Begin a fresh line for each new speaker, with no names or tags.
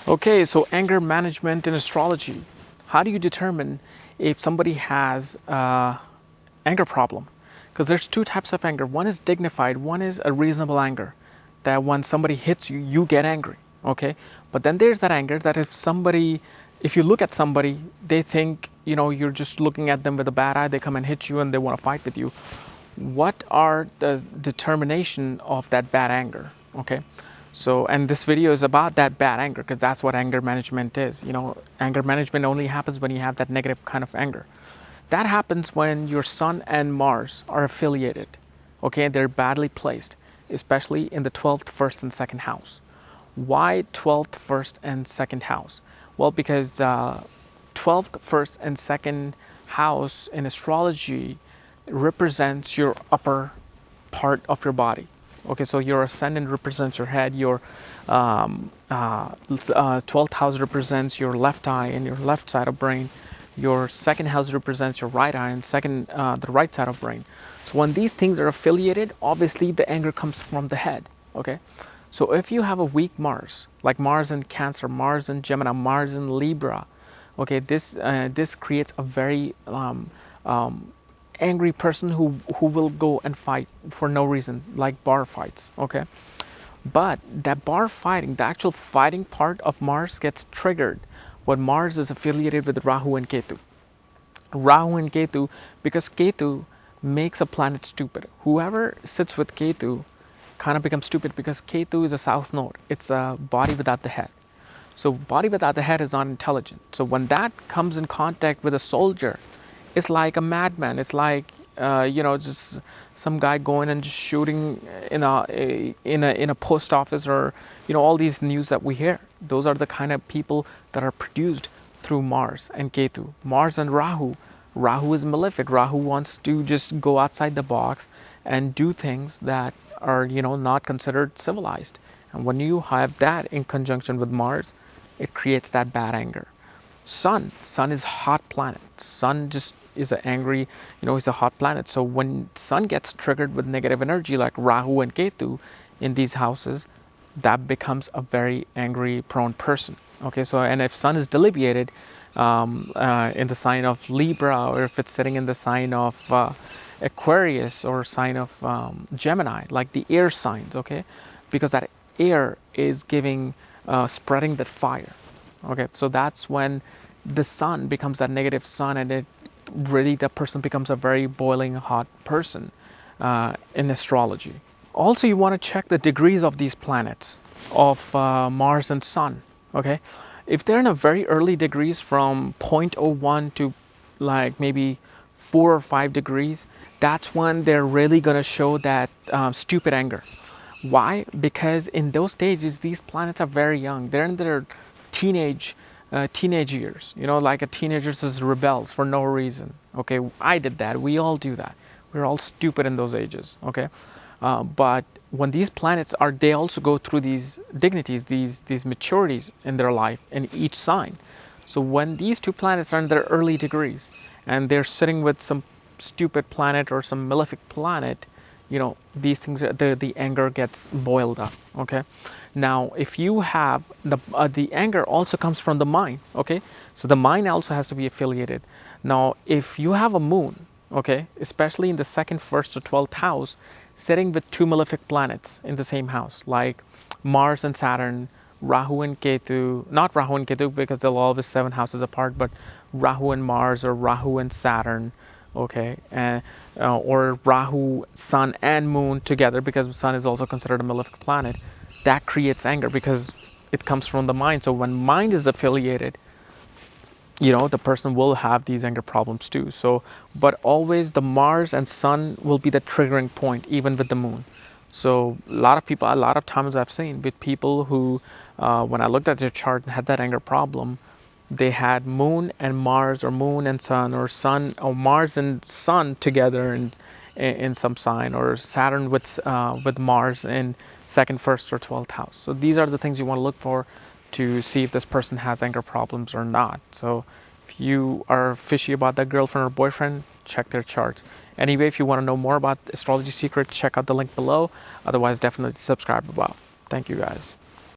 Okay, so anger management in astrology. How do you determine if somebody has anger problem? Because there's two types of anger. One is dignified, one is a reasonable anger. That when somebody hits you, you get angry. Okay, but then there's that anger that if you look at somebody, they think you're just looking at them with a bad eye. They come and hit you, and they want to fight with you. What are the determination of that bad anger? Okay, so and this video is about that bad anger because that's what anger management is. Anger management only happens when you have that negative kind of anger. That happens when your Sun and Mars are affiliated. Okay, they're badly placed, especially in the 12th, 1st, and 2nd house. Why 12th, 1st, and 2nd house? Well, because 12th, 1st, and 2nd house in astrology represents your upper part of your body. Okay, so your ascendant represents your head, your 12th house represents your left eye and your left side of brain. Your 2nd house represents your right eye and the right side of brain. So when these things are affiliated, obviously the anger comes from the head. Okay, so if you have a weak Mars, like Mars in Cancer, Mars in Gemini, Mars in Libra, okay, this creates a very angry person who will go and fight for no reason, like bar fights. Okay, but that bar fighting, the actual fighting part of Mars gets triggered when Mars is affiliated with Rahu and Ketu. Rahu and Ketu, because Ketu makes a planet stupid. Whoever sits with Ketu kind of becomes stupid because Ketu is a south node. It's a body without the head. So body without the head is not intelligent. So when that comes in contact with a soldier, it's like a madman. It's like just some guy going and just shooting in a post office, or all these news that we hear. Those are the kind of people that are produced through Mars and Ketu. Mars and Rahu. Rahu is malefic. Rahu wants to just go outside the box and do things that are not considered civilized. And when you have that in conjunction with Mars, it creates that bad anger. Sun is a hot planet. Sun just is an angry, it's a hot planet. So when Sun gets triggered with negative energy like Rahu and Ketu in these houses, that becomes a very angry prone person. Okay, so and if Sun is delineated in the sign of Libra, or if it's sitting in the sign of Aquarius or sign of Gemini, like the air signs, okay, because that air is giving spreading that fire. Okay, so that's when the Sun becomes that negative Sun, and it really, that person becomes a very boiling hot person in astrology. Also, you want to check the degrees of these planets, of Mars and Sun. Okay, if they're in a very early degrees from 0.01 to like maybe 4 or 5 degrees, that's when they're really going to show that stupid anger. Why? Because in those stages, these planets are very young. They're in their teenage years. Like a teenager just rebels for no reason. Okay, I did that. We all do that. We're all stupid in those ages. Okay, but when these planets are, they also go through these dignities, these maturities in their life in each sign. So when these two planets are in their early degrees and they're sitting with some stupid planet or some malefic planet, these things, the anger gets boiled up. Okay, now if you have the anger also comes from the mind. Okay, so the mind also has to be affiliated. Now if you have a moon, okay, especially in the 2nd, 1st, or 12th house, sitting with two malefic planets in the same house, like Mars and Saturn, Rahu and Ketu, not Rahu and Ketu because they'll always 7 houses apart, but Rahu and Mars, or Rahu and Saturn, okay, or Rahu, Sun and Moon together, because Sun is also considered a malefic planet. That creates anger because it comes from the mind. So when mind is affiliated, the person will have these anger problems too. So, but always the Mars and Sun will be the triggering point, even with the Moon. So a lot of times I've seen with people who, when I looked at their chart and had that anger problem, they had Moon and Mars, or Moon and Sun, or Sun or Mars and Sun together in some sign, or Saturn with Mars in 2nd, 1st, or 12th house. So these are the things you want to look for to see if this person has anger problems or not. So if you are fishy about that girlfriend or boyfriend, check their charts. Anyway, if you want to know more about Astrology Secret, check out the link below. Otherwise, definitely subscribe above. Thank you guys.